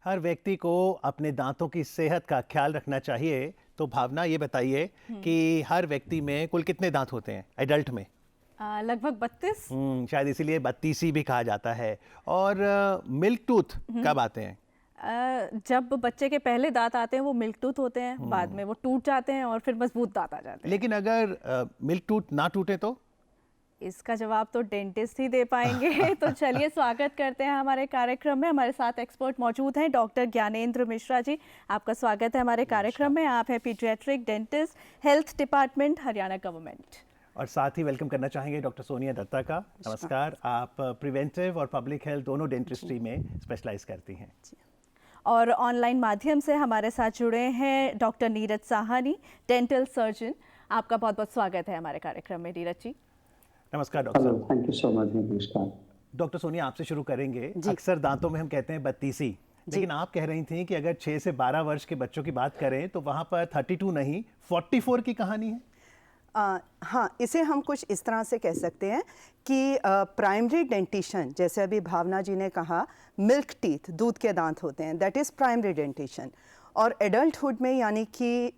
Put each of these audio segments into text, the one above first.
हर व्यक्ति को अपने दांतों की सेहत का ख्याल रखना चाहिए। तो भावना, ये बताइए कि हर व्यक्ति में कुल कितने दांत होते हैं एडल्ट में? लगभग 32। शायद इसीलिए बत्तीसी भी कहा जाता है। और मिल्क टूथ कब आते हैं? जब बच्चे के पहले दांत आते हैं वो मिल्क टूथ होते हैं, बाद में वो टूट जाते हैं और फिर मजबूत दांत आ जाते हैं। लेकिन अगर मिल्क टूथ ना टूटे तो? इसका जवाब तो डेंटिस्ट ही दे पाएंगे। तो चलिए स्वागत करते हैं हमारे कार्यक्रम में। हमारे साथ एक्सपर्ट मौजूद हैं, डॉक्टर ज्ञानेंद्र मिश्रा जी। आपका स्वागत है हमारे कार्यक्रम में। आप हैं paediatric dentist, health department, Haryana government. और साथ ही वेलकम करना चाहेंगे डॉक्टर सोनिया दत्ता का। नमस्कार। आप प्रिवेंटिव और पब्लिक हेल्थ दोनों डेंटिस्ट्री में स्पेशलाइज करती हैं। और ऑनलाइन माध्यम से हमारे साथ जुड़े हैं doctor Neeraj Sahni, dental surgeon. आपका बहुत बहुत स्वागत है हमारे कार्यक्रम में नीरज जी। नमस्कार डॉक्टर साहब। Thank you so much. नमस्कार डॉक्टर सोनिया, आपसे शुरू करेंगे। अक्सर दांतों में हम कहते हैं बत्तीसी, लेकिन आप कह रही थी कि अगर 6 से 12 वर्ष के बच्चों की बात करें तो वहाँ पर 32 नहीं 44 की कहानी है। हाँ, इसे हम कुछ इस तरह से कह सकते हैं कि प्राइमरी डेंटिशन, जैसे अभी भावना जी ने कहा, मिल्क टीथ, दूध के दांत होते हैं, दैट इज़ प्राइमरी डेंटिशन। और एडल्टहुड में यानी कि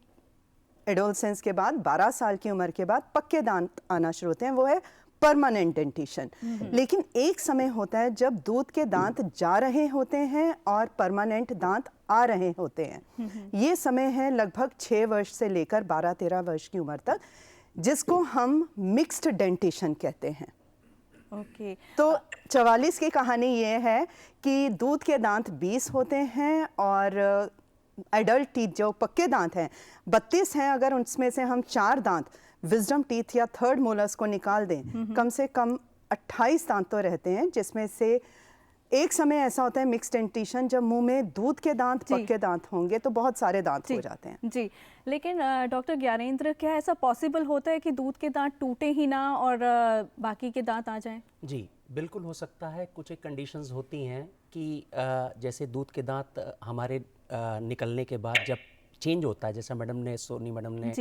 एडोलसेंस के बाद 12 साल की उम्र के बाद पक्के दांत आना शुरू होते हैं, वो है परमानेंट डेंटिशन। लेकिन एक समय होता है जब दूध के दांत जा रहे होते हैं और परमानेंट दांत आ रहे होते हैं। ये समय है लगभग 6 वर्ष से लेकर 12-13 वर्ष की उम्र तक, जिसको हम मिक्स्ड डेंटिशन कहते हैं। ओके। तो 44 की कहानी ये है कि दूध के दांत 20 होते हैं और एडल्ट टीथ जो पक्के दांत हैं 32 हैं। अगर उसमें से हम 4 दांत विजडम टीथ या थर्ड मोलर्स को निकाल दें, कम से कम 28 दांत तो रहते हैं, जिसमें से एक समय ऐसा होता है मिक्स डेंटिशन जब मुंह में दूध के दांत पक्के दांत होंगे तो बहुत सारे दांत हो जाते हैं। जी, लेकिन डॉक्टर ज्ञानेंद्र, क्या ऐसा पॉसिबल होता है कि दूध के दांत टूटे ही ना और बाकी के दांत आ जाएं? जी, बिल्कुल हो सकता है। कुछ एक कंडीशंस होती हैं कि जैसे दूध के दांत हमारे निकलने के बाद जब चेंज होता है, जैसा सोनी मैडम ने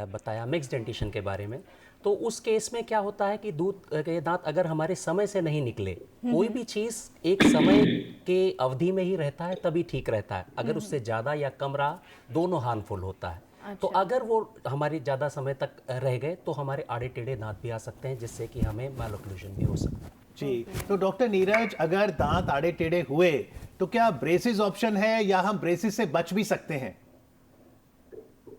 बताया मिक्स डेंटिशन के बारे में, तो उस केस में क्या होता है कि दूध के दांत अगर हमारे समय से नहीं निकले, कोई भी चीज़ एक समय के अवधि में ही रहता है तभी ठीक रहता है। अगर उससे ज़्यादा या कम रहा, दोनों हार्मफुल होता है। अच्छा। तो अगर वो हमारी ज़्यादा समय तक रह गए तो हमारे आड़े टेढ़े दांत भी आ सकते हैं, जिससे कि हमें मैलोक्लूजन भी हो सकता है। जी, तो डॉक्टर नीरज, अगर दांत आड़े टेढ़े हुए तो क्या ब्रेसिस ऑप्शन है या हम ब्रेसिस से बच भी सकते हैं?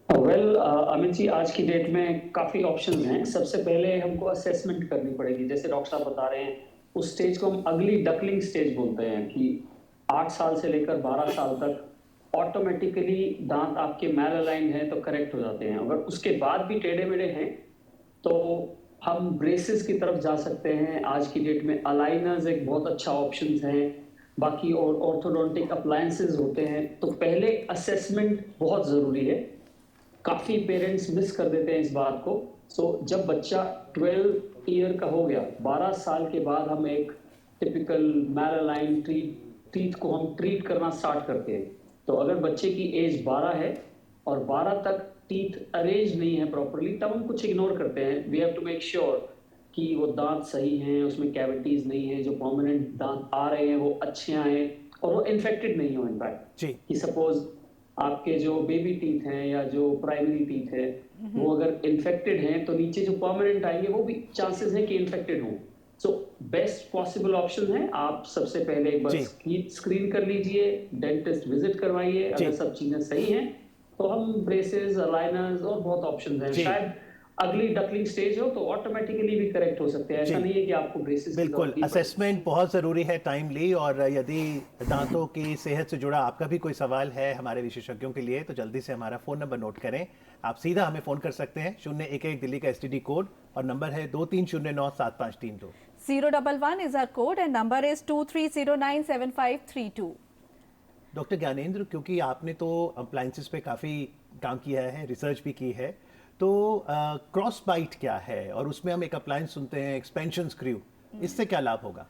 अमित जी, आज की डेट में काफ़ी ऑप्शंस हैं। सबसे पहले हमको असेसमेंट करनी पड़ेगी। जैसे डॉक्टर साहब बता रहे हैं, उस स्टेज को हम अगली डकलिंग स्टेज बोलते हैं कि 8 साल से लेकर 12 साल तक ऑटोमेटिकली दांत आपके मैल अलाइन हैं तो करेक्ट हो जाते हैं। अगर उसके बाद भी टेढ़े मेढ़े हैं तो हम ब्रेसेस की तरफ जा सकते हैं। आज की डेट में अलाइनर्स एक बहुत अच्छा ऑप्शन है। बाकी और ऑर्थोडोंटिक अप्लायंसेस होते हैं। तो पहले असेसमेंट बहुत ज़रूरी है। काफ़ी पेरेंट्स मिस कर देते हैं इस बात को। जब बच्चा 12 ईयर का हो गया, 12 साल के बाद हम एक टिपिकल मैलालाइन टीथ को हम ट्रीट करना स्टार्ट करते हैं। तो अगर बच्चे की एज 12 है और 12 तक टीथ अरेंज नहीं है प्रॉपरली, तब हम कुछ इग्नोर करते हैं। We have to make sure कि वो दांत सही हैं, उसमें कैविटीज नहीं है, जो परमानेंट दांत आ रहे हैं वो अच्छे आए और वो इन्फेक्टेड नहीं हो। इनफैक्ट कि सपोज आपके जो बेबी टीथ हैं या जो प्राइमरी टीथ है वो अगर इन्फेक्टेड हैं तो नीचे जो परमानेंट आएंगे वो भी चांसेस हैं कि इन्फेक्टेड हों। सो बेस्ट पॉसिबल ऑप्शन है, आप सबसे पहले एक बार स्क्रीन कर लीजिए, डेंटिस्ट विजिट करवाइए। अगर सब चीजें सही हैं तो हम ब्रेसेस, अलाइनर्स और बहुत ऑप्शंस हैं। शायद अगली डकलिंग स्टेज हो तो ऑटोमेटिकली भी करेक्ट हो सकते हैं। ऐसा नहीं है कि आपको ब्रेसेस बिल्कुल असेसमेंट बहुत ज़रूरी है टाइमली। और यदि दांतों की सेहत से जुड़ा आपका भी कोई सवाल है हमारे विशेषज्ञों के लिए तो जल्दी से हमारा फ़ोन नंबर नोट करें। आप सीधा हमें फ़ोन कर सकते हैं, 011 दिल्ली का STD कोड और नंबर है 23097532। 011 is our code and number is 23097532। Doctor Gyanendra, क्योंकि आपने तो अप्लायंसेस पे काफ़ी काम किया है, रिसर्च भी की है, तो क्रॉस बाइट क्या है? और उसमें हम एक अप्लायंस सुनते हैं एक्सपेंशन स्क्रू, इससे क्या लाभ होगा?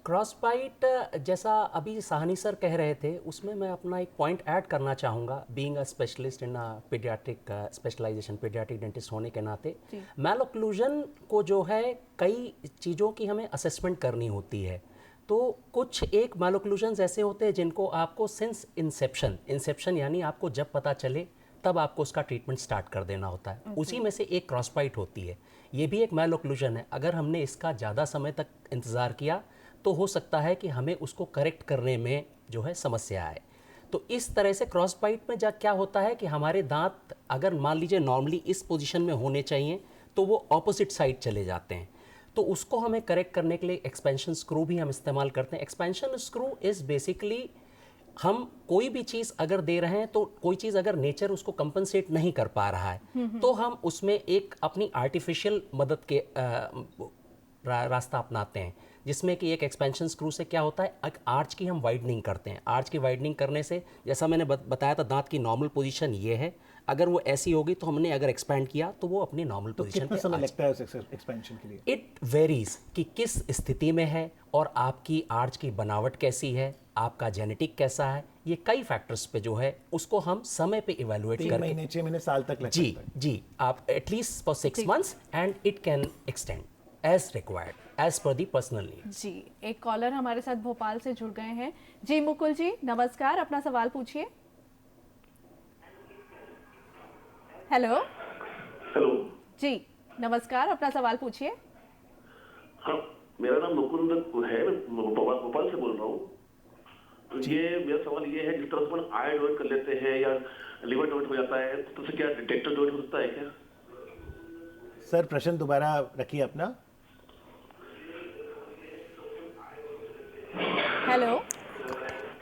क्रॉस बाइट, जैसा अभी साहनी सर कह रहे थे, उसमें मैं अपना एक पॉइंट ऐड करना चाहूँगा। Being a specialist in paediatric specialisation, paediatric dentist होने के नाते, मैलोक्लूजन को जो है कई चीज़ों की हमें असेसमेंट करनी होती है। तो कुछ एक मालोक्लूजन्स ऐसे होते हैं जिनको आपको सिंस इंसेप्शन यानी आपको जब पता चले तब आपको उसका ट्रीटमेंट स्टार्ट कर देना होता है। उसी में से एक क्रॉसबाइट होती है, ये भी एक मालोक्लूजन है। अगर हमने इसका ज़्यादा समय तक इंतज़ार किया तो हो सकता है कि हमें उसको करेक्ट करने में जो है समस्या आए। तो इस तरह से क्रॉस बाइट में क्या होता है कि हमारे दांत अगर मान लीजिए नॉर्मली इस पोजीशन में होने चाहिए तो वो ऑपोजिट साइड चले जाते हैं। तो उसको हमें करेक्ट करने के लिए एक्सपेंशन स्क्रू भी हम इस्तेमाल करते हैं। एक्सपेंशन स्क्रू इज़ बेसिकली हम कोई भी चीज़ अगर दे रहे हैं तो कोई चीज़ अगर नेचर उसको कंपनसेट नहीं कर पा रहा है तो हम उसमें एक अपनी आर्टिफिशियल मदद के रास्ता अपनाते हैं, जिसमें कि एक एक्सपेंशन स्क्रू से क्या होता है, एक आर्च की हम वाइडनिंग करते हैं। आर्च की वाइडनिंग करने से जैसा मैंने बताया था दांत की नॉर्मल पोजीशन ये है, अगर वो ऐसी होगी तो हमने अगर एक्सपेंड किया तो वो अपनी नॉर्मल पोजीशन कितना समय लगता है उस एक्सपेंशन के लिए? इट वेरीज कि किस स्थिति में है और आपकी आर्च की बनावट कैसी है, आपका जेनेटिक कैसा है, ये कई फैक्टर्स पे जो है उसको हम समय पे इवेलुएट 3 करके महीने 6 महीने साल तक लग जी सकता है। जी आप at least for 6 months and it can extend as required as per the personal need. जी, एक कॉलर हमारे साथ भोपाल से जुड़ गए हैं। जी मुकुल जी नमस्कार, अपना सवाल पूछिए। Hello hello. जी नमस्कार, अपना सवाल पूछिए। हाँ, मेरा नाम मुकुंद है, मैं भोपाल से बोल रहा हूँ। तो ये मेरा सवाल ये है, जिस तरह से अपन आई डोनेट कर लेते हैं या लिवर डोनेट हो जाता है तो उससे क्या डिटेक्टर डोनेट हो सकता है क्या? सर प्रश्न दोबारा रखिए अपना। हेलो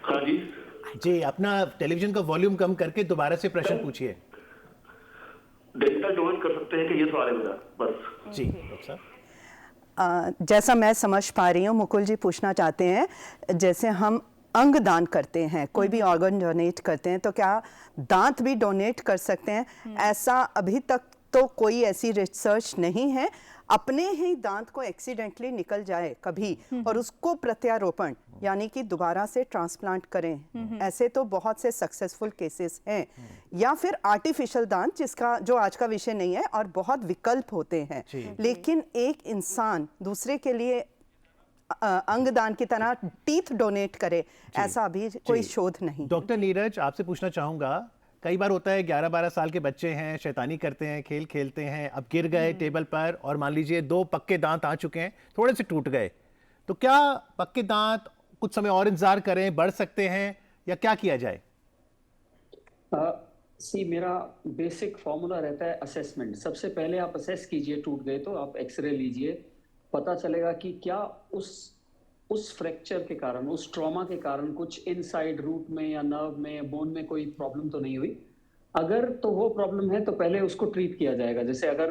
हाँ जी। जी, अपना टेलीविजन का वॉल्यूम कम करके दोबारा से प्रश्न पूछिए। डिटेक्टर डोनेट कर सकते हैं कि, ये सवाल है मेरा बस। जी डॉक्टर साहब। जैसा मैं समझ पा रही हूँ मुकुल जी पूछना चाहते हैं, जैसे हम अंग दान करते हैं, कोई भी ऑर्गन डोनेट करते हैं तो क्या दांत भी डोनेट कर सकते हैं? ऐसा अभी तक तो कोई ऐसी रिसर्च नहीं है। अपने ही दांत को एक्सीडेंटली निकल जाए कभी और उसको प्रत्यारोपण यानी कि दोबारा से ट्रांसप्लांट करें, ऐसे तो बहुत से सक्सेसफुल केसेस हैं। या फिर आर्टिफिशियल दांत, जिसका जो आज का विषय नहीं है, और बहुत विकल्प होते हैं। लेकिन एक इंसान दूसरे के लिए अंगदान की तरह टीथ डोनेट करे, ऐसा अभी कोई शोध नहीं। डॉक्टर नीरज आपसे पूछना चाहूंगा, कई बार होता है 11-12 साल के बच्चे हैं, शैतानी करते हैं, खेल खेलते हैं, अब गिर गए टेबल पर और मान लीजिए 2 पक्के दांत आ चुके हैं, थोड़े से टूट गए, तो क्या पक्के दांत कुछ समय और इंतजार करें, बढ़ सकते हैं या क्या किया जाए? मेरा बेसिक फॉर्मूला रहता है असेसमेंट। सबसे पहले आप असेस कीजिए, टूट गए तो आप एक्सरे लीजिए, पता चलेगा कि क्या उस फ्रैक्चर के कारण, उस ट्रॉमा के कारण कुछ इनसाइड रूट में या नर्व में या बोन में कोई प्रॉब्लम तो नहीं हुई। अगर तो वो प्रॉब्लम है तो पहले उसको ट्रीट किया जाएगा। जैसे अगर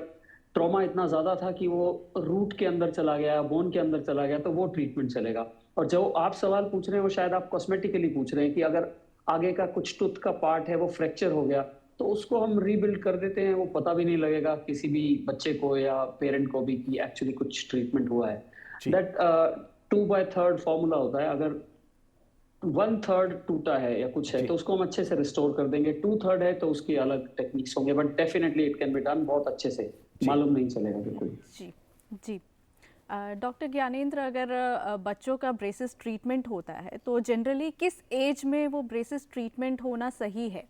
ट्रॉमा इतना ज्यादा था कि वो रूट के अंदर चला गया, बोन के अंदर चला गया, तो वो ट्रीटमेंट चलेगा। और जो आप सवाल पूछ रहे हैं वो शायद आप कॉस्मेटिकली पूछ रहे हैं कि अगर आगे का कुछ टूथ का पार्ट है वो फ्रैक्चर हो गया तो उसको हम रीबिल्ड कर देते हैं, वो पता भी नहीं लगेगा किसी भी बच्चे को या पेरेंट को भी कि एक्चुअली कुछ ट्रीटमेंट हुआ है। दैट 2/3 फॉर्मूला होता है। अगर 1/3 टूटा है या कुछ है तो उसको हम अच्छे से रिस्टोर कर देंगे। 2/3 है तो उसकी अलग टेक्निक्स होंगे, but definitely it can be done, बहुत अच्छे से, मालूम नहीं चलेगा बिल्कुल। जी जी। डॉक्टर ज्ञानेंद्र, अगर बच्चों का ब्रेसेस ट्रीटमेंट होता है तो जनरली किस एज में वो ब्रेसेस ट्रीटमेंट होना सही है?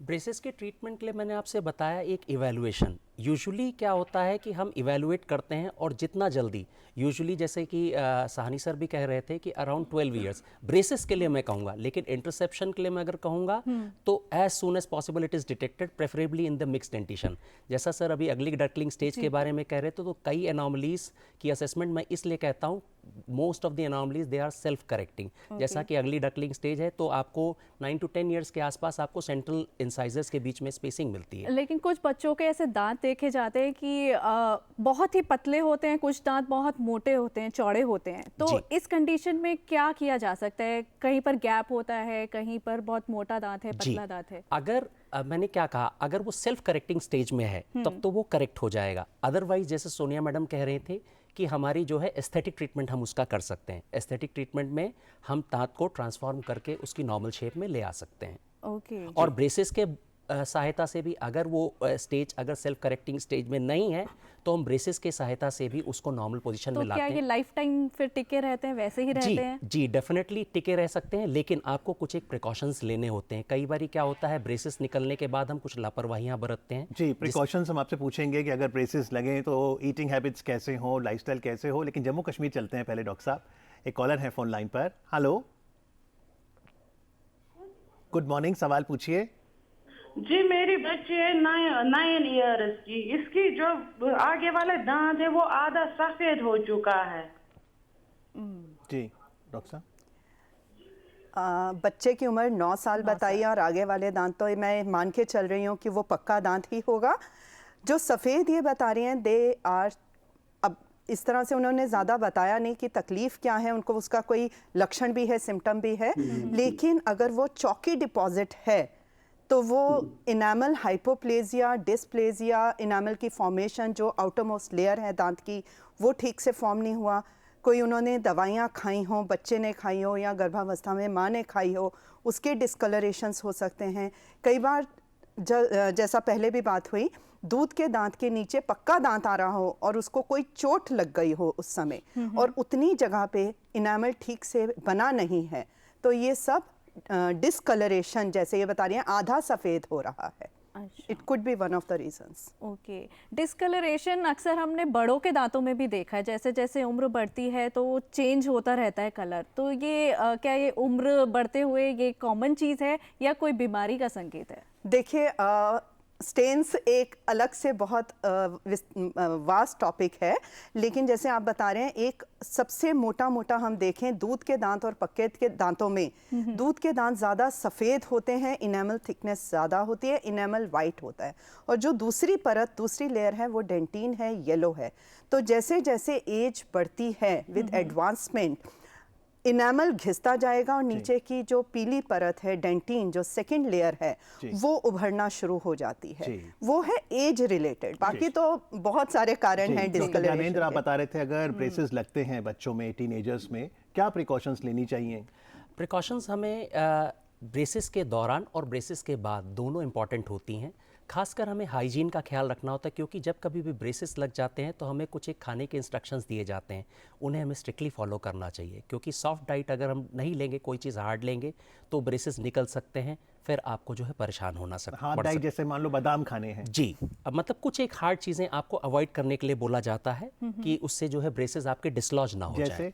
ब्रेसेस के ट्रीटमेंट के लिए मैंने आपसे बताया एक इवैल्यूएशन। यूजुअली क्या होता है कि हम इवैल्यूएट करते हैं और जितना जल्दी, यूजुअली जैसे कि साहनी सर भी कह रहे थे कि अराउंड 12 इयर्स ब्रेसेस के लिए मैं कहूँगा, लेकिन इंटरसेप्शन के लिए मैं अगर कहूँगा तो as soon as possible it is detected, preferably in the mix dentition. जैसा सर अभी अगली डकलिंग स्टेज के बारे में कह रहे थे, तो कई एनॉमलीज की असेसमेंट मैं इसलिए कहता हूँ, most of the anomalies they are self correcting. जैसा कि अगली डकलिंग स्टेज है तो आपको 9 to 10 ईयर्स के आसपास आपको सेंट्रल इंसाइजर्स के बीच में स्पेसिंग मिलती है। लेकिन कुछ बच्चों के ऐसे दांत देखे जाते हैं कि बहुत ही पतले होते हैं, कुछ दांत बहुत मोटे होते हैं, चौड़े होते हैं, तो इस कंडीशन में क्या किया जा सकता है? कहीं पर गैप होता है, कहीं पर बहुत मोटा दांत है, पतला दांत है। अगर मैंने क्या कहा, अगर वो सेल्फ करेक्टिंग स्टेज में है तब तो वो करेक्ट हो जाएगा। अदरवाइज जैसे सोनिया मैडम कह रहे थे कि हमारी जो है एस्थेटिक ट्रीटमेंट हम उसका कर सकते हैं। एस्थेटिक ट्रीटमेंट में हम दांत को ट्रांसफॉर्म करके उसकी नॉर्मल शेप में ले आ सकते हैं। ओके। और ब्रेसेस के सहायता से भी, अगर वो स्टेज अगर सेल्फ करेक्टिंग स्टेज में नहीं है तो हम ब्रेसेस के सहायता से भी उसको नॉर्मल पोजीशन तो में लाते क्या हैं। ये लाइफ टाइम फिर टिके रहते हैं, वैसे ही रहते हैं? जी डेफिनेटली टिके रह सकते हैं, लेकिन आपको कुछ एक प्रिकॉशंस लेने होते हैं। कई बार क्या होता है, ब्रेसेस निकलने के बाद हम कुछ लापरवाहियां बरतते हैं। जी, प्रिकॉशंस हम आपसे पूछेंगे कि अगर ब्रेसेस लगें तो ईटिंग हैबिट्स कैसे हो, लाइफस्टाइल कैसे हो, लेकिन जम्मू कश्मीर चलते हैं पहले डॉक्टर साहब। एक कॉलर है फोन लाइन पर। हेलो, गुड मॉर्निंग, सवाल पूछिए। जी मेरी बच्ची है 9 इयर्स की। इसकी जो आगे वाले दांत है वो आधा सफेद हो चुका है। जी डॉक्टर साहब। बच्चे की उम्र 9 साल बताई और आगे वाले दांत तो मैं मान के चल रही हूँ कि वो पक्का दांत ही होगा। जो सफ़ेद ये बता रही हैं दे आर, अब इस तरह से उन्होंने ज़्यादा बताया नहीं कि तकलीफ़ क्या है उनको, उसका कोई लक्षण भी है, सिम्टम भी है, लेकिन अगर वो चौकी डिपॉजिट है तो वो इनामल हाइपोप्लेजिया, डिस्प्लेजिया, इनामल की फॉर्मेशन जो आउटरमोस्ट लेयर है दांत की वो ठीक से फॉर्म नहीं हुआ, कोई उन्होंने दवाइयाँ खाई हों, बच्चे ने खाई हो या गर्भावस्था में माँ ने खाई हो, उसके डिस्कलरेशंस हो सकते हैं। कई बार जैसा पहले भी बात हुई, दूध के दांत के नीचे पक्का दांत आ रहा हो और उसको कोई चोट लग गई हो उस समय और उतनी जगह पे इनामल ठीक से बना नहीं है, तो ये सब डिस्कलरेशन जैसे ये बता रही हैं आधा सफ़ेद हो रहा है। It could be one of the reasons. Okay, discolouration अक्सर हमने बड़ों के दांतों में भी देखा है, जैसे जैसे उम्र बढ़ती है तो वो चेंज होता रहता है कलर। तो ये क्या ये उम्र बढ़ते हुए ये कॉमन चीज़ है या कोई बीमारी का संकेत है? देखिए, स्टेन्स एक अलग से बहुत वास्ट टॉपिक है, लेकिन जैसे आप बता रहे हैं एक सबसे मोटा मोटा हम देखें दूध के दांत और पक्के के दांतों में, दूध के दांत ज़्यादा सफ़ेद होते हैं, इनेमल थिकनेस ज़्यादा होती है, इनेमल वाइट होता है, और जो दूसरी परत, दूसरी लेयर है वो डेंटिन है, येलो है। तो जैसे जैसे एज बढ़ती है विद एडवांसमेंट इनामल घिसता जाएगा और नीचे की जो पीली परत है डेंटिन, जो सेकंड लेयर है, वो उभरना शुरू हो जाती है। वो है एज रिलेटेड, बाकी तो बहुत सारे कारण हैं डिस्कलरेशन ज्ञानेंद्र, आप बता रहे थे अगर ब्रेसेस लगते हैं बच्चों में, टीनेजर्स में, क्या प्रिकॉशंस लेनी चाहिए? प्रिकॉशंस हमें ब्रेसेस के दौरान और ब्रेसेस के बाद दोनों इंपॉर्टेंट होती हैं। खासकर हमें हाइजीन का ख्याल रखना होता है, क्योंकि जब कभी भी ब्रेसेस लग जाते हैं तो हमें कुछ एक खाने के इंस्ट्रक्शंस दिए जाते हैं, उन्हें हमें स्ट्रिक्टली फॉलो करना चाहिए, क्योंकि सॉफ्ट डाइट अगर हम नहीं लेंगे, कोई चीज़ हार्ड लेंगे तो ब्रेसेस निकल सकते हैं, फिर आपको जो है परेशान होना सकता है। हार्ड डाइट जैसे मान लो बादाम खाने हैं। जी, अब मतलब कुछ एक हार्ड चीज़ें आपको अवॉइड करने के लिए बोला जाता है कि उससे जो है ब्रेसेस आपके डिसलॉज ना हो जाए।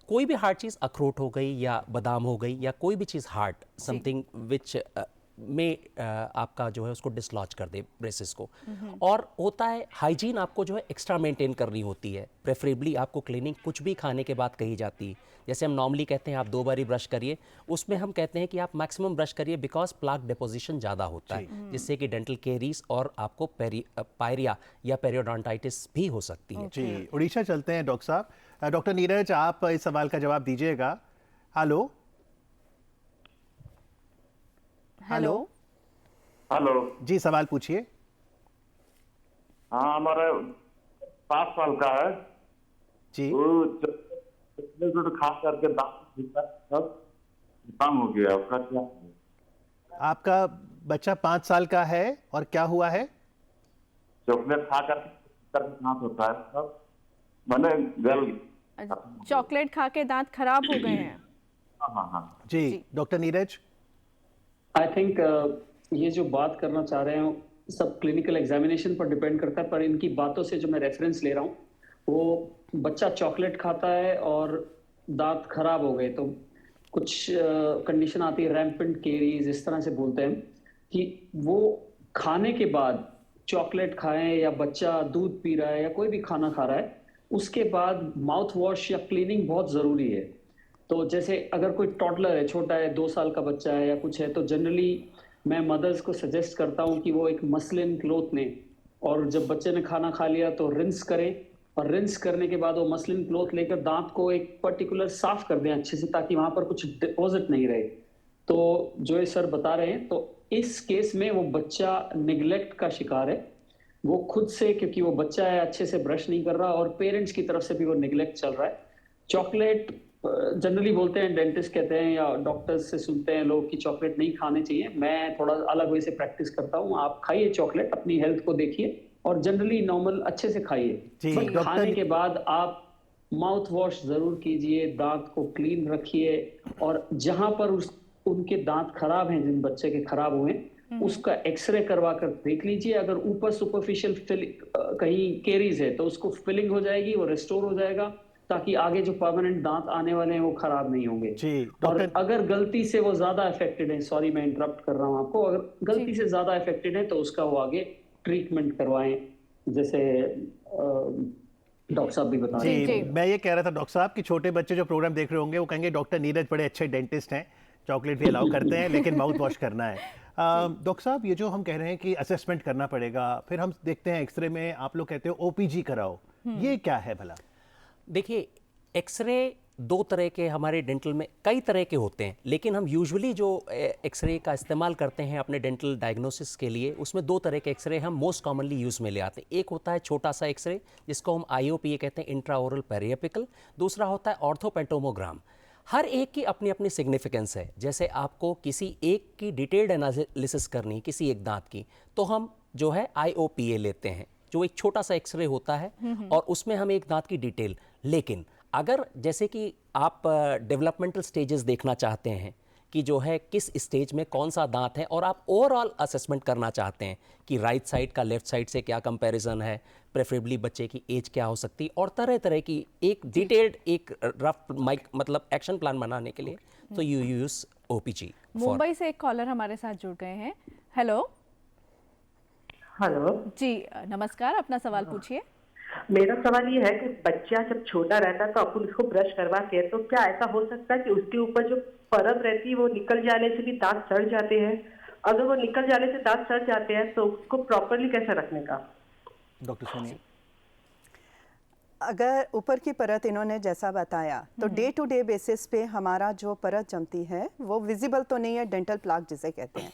कोई भी हार्ड चीज़, अखरोट हो गई या बादाम हो गई या कोई भी चीज़ हार्ड, समथिंग विच में आपका जो है उसको डिसलॉज कर दे ब्रेसेस को। और होता है हाइजीन आपको जो है एक्स्ट्रा मेंटेन करनी होती है, प्रेफरेबली आपको क्लीनिंग कुछ भी खाने के बाद कही जाती है। जैसे हम नॉर्मली कहते हैं आप 2 बार ही ब्रश करिए, उसमें हम कहते हैं कि आप मैक्सिमम ब्रश करिए, बिकॉज प्लाक डिपोजिशन ज़्यादा होता है, जिससे कि डेंटल केरीज और आपको पायरिया या पेरियोडोंटाइटिस भी हो सकती है। जी, उड़ीसा चलते हैं डॉक्टर साहब। डॉक्टर नीरज, आप इस सवाल का जवाब दीजिएगा। हेलो हेलो हेलो जी, सवाल पूछिए। हाँ, हमारा 7 साल का है जी। वो चॉकलेट खा करके दांत खत्म हो गया, उसका क्या है? आपका बच्चा 5 साल का है और क्या हुआ है? चॉकलेट खा करके दांत होता है सब, मैंने गल चॉकलेट खा के दांत खराब हो गए हैं? हाँ। जी डॉक्टर नीरज। आई थिंक ये जो बात करना चाह रहे हैं सब क्लिनिकल एग्जामिनेशन पर डिपेंड करता है, पर इनकी बातों से जो मैं रेफरेंस ले रहा हूँ, वो बच्चा चॉकलेट खाता है और दांत खराब हो गए, तो कुछ कंडीशन आती है रैम्पेंट केरीज, इस तरह से बोलते हैं कि वो खाने के बाद चॉकलेट खाएं या बच्चा दूध पी रहा है या कोई भी खाना खा रहा है, उसके बाद माउथ वॉश या क्लीनिंग बहुत ज़रूरी है। तो जैसे अगर कोई टॉडलर है, छोटा है, 2 साल का बच्चा है या कुछ है, तो जनरली मैं मदर्स को सजेस्ट करता हूँ कि वो एक मसलिन क्लॉथ लें और जब बच्चे ने खाना खा लिया तो रिंस करें, और रिंस करने के बाद वो मसलिन क्लॉथ लेकर दांत को एक पर्टिकुलर साफ कर दें अच्छे से, ताकि वहां पर कुछ डिपॉजिट नहीं रहे। तो जो ये सर बता रहे हैं, तो इस केस में वो बच्चा निगलेक्ट का शिकार है, वो खुद से, क्योंकि वो बच्चा है, अच्छे से ब्रश नहीं कर रहा और पेरेंट्स की तरफ से भी वो निगलेक्ट चल रहा है। चॉकलेट जनरली बोलते हैं, डेंटिस्ट कहते हैं या डॉक्टर्स से सुनते हैं लोग कि चॉकलेट नहीं खाने चाहिए। मैं थोड़ा अलग वे से प्रैक्टिस करता हूँ। आप खाइए चॉकलेट, अपनी हेल्थ को देखिए और जनरली नॉर्मल अच्छे से खाइए। बट खाने के बाद आप माउथ वॉश जरूर कीजिए, दांत को क्लीन रखिए और जहां पर उनके दांत खराब हैं, जिन बच्चे के खराब हुए उसका एक्सरे करवा कर देख लीजिए। अगर ऊपर सुपरफिशियल कहीं केरीज है तो उसको फिलिंग हो जाएगी, वो रिस्टोर हो जाएगा, ताकि आगे जो परमानेंट दांत आने वाले हैं वो खराब नहीं होंगे। और अगर गलती से वो ज्यादा अफेक्टेड है, सॉरी मैं इंटरप्ट कर रहा हूँ आपको, अगर गलती से ज्यादा अफेक्टेड है तो उसका वो आगे ट्रीटमेंट करवाएं, जैसे डॉक्टर साहब भी बता रहे हैं। मैं ये कह रहा था डॉक्टर साहब कि छोटे बच्चे जो प्रोग्राम देख रहे होंगे वो कहेंगे डॉक्टर नीरज बड़े अच्छे डेंटिस्ट हैं, चॉकलेट भी अलाउ करते हैं लेकिन माउथ वॉश करना है। डॉक्टर साहब ये जो हम कह रहे हैं कि असेसमेंट करना पड़ेगा, फिर हम देखते हैं एक्सरे में आप लोग कहते हो ओपीजी कराओ, ये क्या है भला? देखिए, एक्सरे दो तरह के हमारे डेंटल में कई तरह के होते हैं, लेकिन हम यूजुअली जो एक्सरे का इस्तेमाल करते हैं अपने डेंटल डायग्नोसिस के लिए, उसमें दो तरह के एक्सरे हम मोस्ट कॉमनली यूज़ में ले आते हैं। एक होता है छोटा सा एक्सरे जिसको हम IOPA कहते हैं, इंट्राओरल पेरिएपिकल। दूसरा होता है ऑर्थोपेंटोमोग्राम। हर एक की अपनी अपनी सिग्निफिकेंस है। जैसे आपको किसी एक की डिटेल्ड एनालिसिस करनी, किसी एक दांत की, तो हम जो है IOPA लेते हैं, जो एक छोटा सा एक्सरे होता है और उसमें हम एक दांत की डिटेल। लेकिन अगर जैसे कि आप डेवलपमेंटल स्टेजेस देखना चाहते हैं कि जो है किस स्टेज में कौन सा दांत है, और आप ओवरऑल असेसमेंट करना चाहते हैं कि राइट साइड का लेफ्ट साइड से क्या कंपैरिजन है, प्रेफरेबली बच्चे की एज क्या हो सकती है, और तरह तरह की एक डिटेल्ड एक रफ मतलब एक्शन प्लान बनाने के लिए तो यू यूज OPG। मुंबई से एक कॉलर हमारे साथ जुड़ गए हैं। हेलो जी, नमस्कार, अपना सवाल पूछिए। मेरा सवाल ये है कि बच्चा जब छोटा रहता है तो अपन उसको ब्रश करवा के, तो क्या ऐसा हो सकता है कि उसके ऊपर जो परत रहती है वो निकल जाने से भी दांत सड़ जाते हैं? अगर वो निकल जाने से दांत सड़ जाते हैं तो उसको प्रॉपर्ली कैसे रखने का? डॉक्टर सोनिया, अगर ऊपर की परत इन्होंने जैसा बताया तो डे टू डे बेसिस पे हमारा जो परत जमती है वो विजिबल तो नहीं है, डेंटल प्लाक जिसे कहते हैं।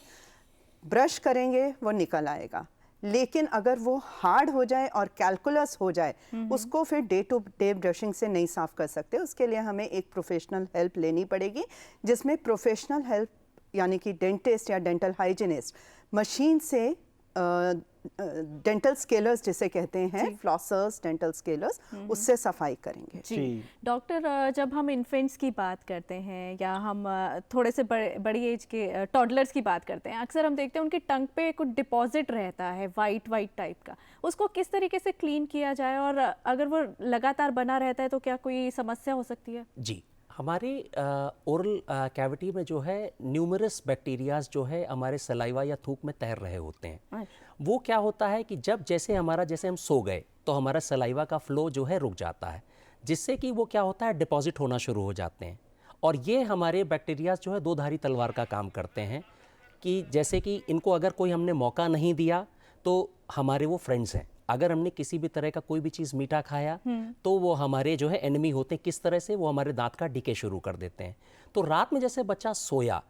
ब्रश करेंगे वो निकल आएगा, लेकिन अगर वो हार्ड हो जाए और कैलकुलस हो जाए उसको फिर डे टू डे ब्रशिंग से नहीं साफ कर सकते। उसके लिए हमें एक प्रोफेशनल हेल्प लेनी पड़ेगी, जिसमें प्रोफेशनल हेल्प यानी कि डेंटिस्ट या डेंटल हाइजीनिस्ट मशीन से डेंटल स्केलर्स जिसे कहते हैं, फ्लॉसर्स, डेंटल स्केलर्स, उससे सफाई करेंगे। जी डॉक्टर, जब हम इन्फेंट्स की बात करते हैं या हम थोड़े से बड़ी एज के टॉडलर्स की बात करते हैं, अक्सर हम देखते हैं उनकी टंग पे कुछ डिपॉजिट रहता है वाइट टाइप का, उसको किस तरीके से क्लीन किया जाए, और अगर वो लगातार बना रहता है तो क्या कोई समस्या हो सकती है? जी, हमारे ओरल कैविटी में जो है न्यूमरस बैक्टीरियाज जो है हमारे सलाइवा या थूक में तैर रहे होते हैं। वो क्या होता है कि जैसे हम सो गए तो हमारा सलाइवा का फ्लो जो है रुक जाता है, जिससे कि वो क्या होता है, डिपॉजिट होना शुरू हो जाते हैं। और ये हमारे बैक्टीरियाज जो है दो धारी तलवार का काम करते हैं कि जैसे कि इनको अगर कोई हमने मौका नहीं दिया तो हमारे वो फ्रेंड्स हैं। अगर हमने किसी भी तरह का कोई भी चीज़ मीठा खाया तो वो हमारे जो है एनिमी होते हैं। किस तरह से? वो हमारे दांत का डिके शुरू कर देते हैं। तो रात में जैसे बच्चा सोया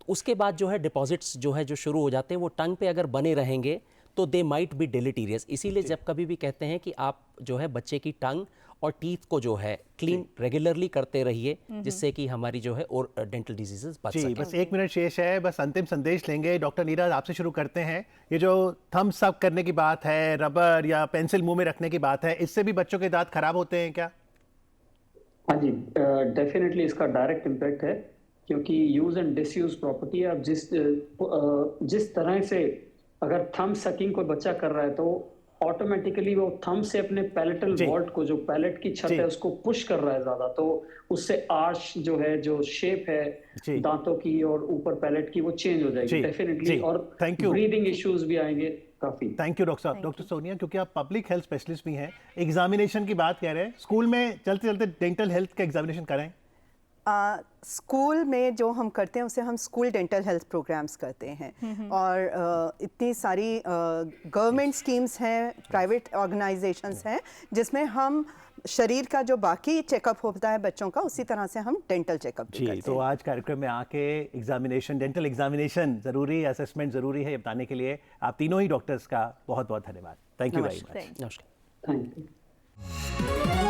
तो उसके बाद जो है डिपॉजिट्स जो है जो शुरू हो जाते हैं, वो टंग पे अगर बने रहेंगे तो दे माइट बी डिलीटीरियस। इसीलिए जब कभी भी कहते हैं कि आप जो है बच्चे की टंग और टीथ को जो है क्लीन रेगुलरली करते रहिए, जिससे कि हमारी जो है और डेंटल डिजीजेस बच सकें। बस 1 मिनट शेष है, बस अंतिम संदेश लेंगे। डॉक्टर नीरज, आपसे शुरू करते हैं। ये जो थम्स अप करने की बात है, रबर या पेंसिल मुंह में रखने की बात है, इससे भी बच्चों के दांत खराब होते हैं क्या? हाँ जी, डेफिनेटली इसका डायरेक्ट इम्पैक्ट है, क्योंकि यूज एंड डिसयूज प्रॉपर्टी है। अब जिस तरह से अगर थंब सकिंग कोई बच्चा कर रहा है तो ऑटोमेटिकली वो थंब से अपने पैलेटल वॉल्ट को, जो पैलेट की छत है, उसको पुश कर रहा है ज्यादा, तो उससे आर्च जो है, जो शेप है दांतों की और ऊपर पैलेट की, वो चेंज हो जाएगी डेफिनेटली, और ब्रीदिंग इश्यूज भी आएंगे काफी। थैंक यू डॉक्टर साहब। डॉक्टर सोनिया, क्योंकि आप पब्लिक हेल्थ स्पेशलिस्ट भी हैं, एग्जामिनेशन की बात कह रहे हैं, स्कूल में चलते चलते डेंटल हेल्थ का एग्जामिनेशन कराएं? स्कूल में जो हम करते हैं उसे हम स्कूल डेंटल हेल्थ प्रोग्राम्स करते हैं, और इतनी सारी गवर्नमेंट स्कीम्स हैं, प्राइवेट ऑर्गेनाइजेशंस हैं, जिसमें हम शरीर का जो बाकी चेकअप होता है बच्चों का, उसी तरह से हम डेंटल चेकअप भी करते हैं। तो आज कार्यक्रम में आके एग्जामिनेशन, डेंटल एग्जामिनेशन ज़रूरी, असेसमेंट ज़रूरी है, ये बताने के लिए आप तीनों ही डॉक्टर्स का बहुत बहुत धन्यवाद। Thank you very much. नमस्कार। Thank you.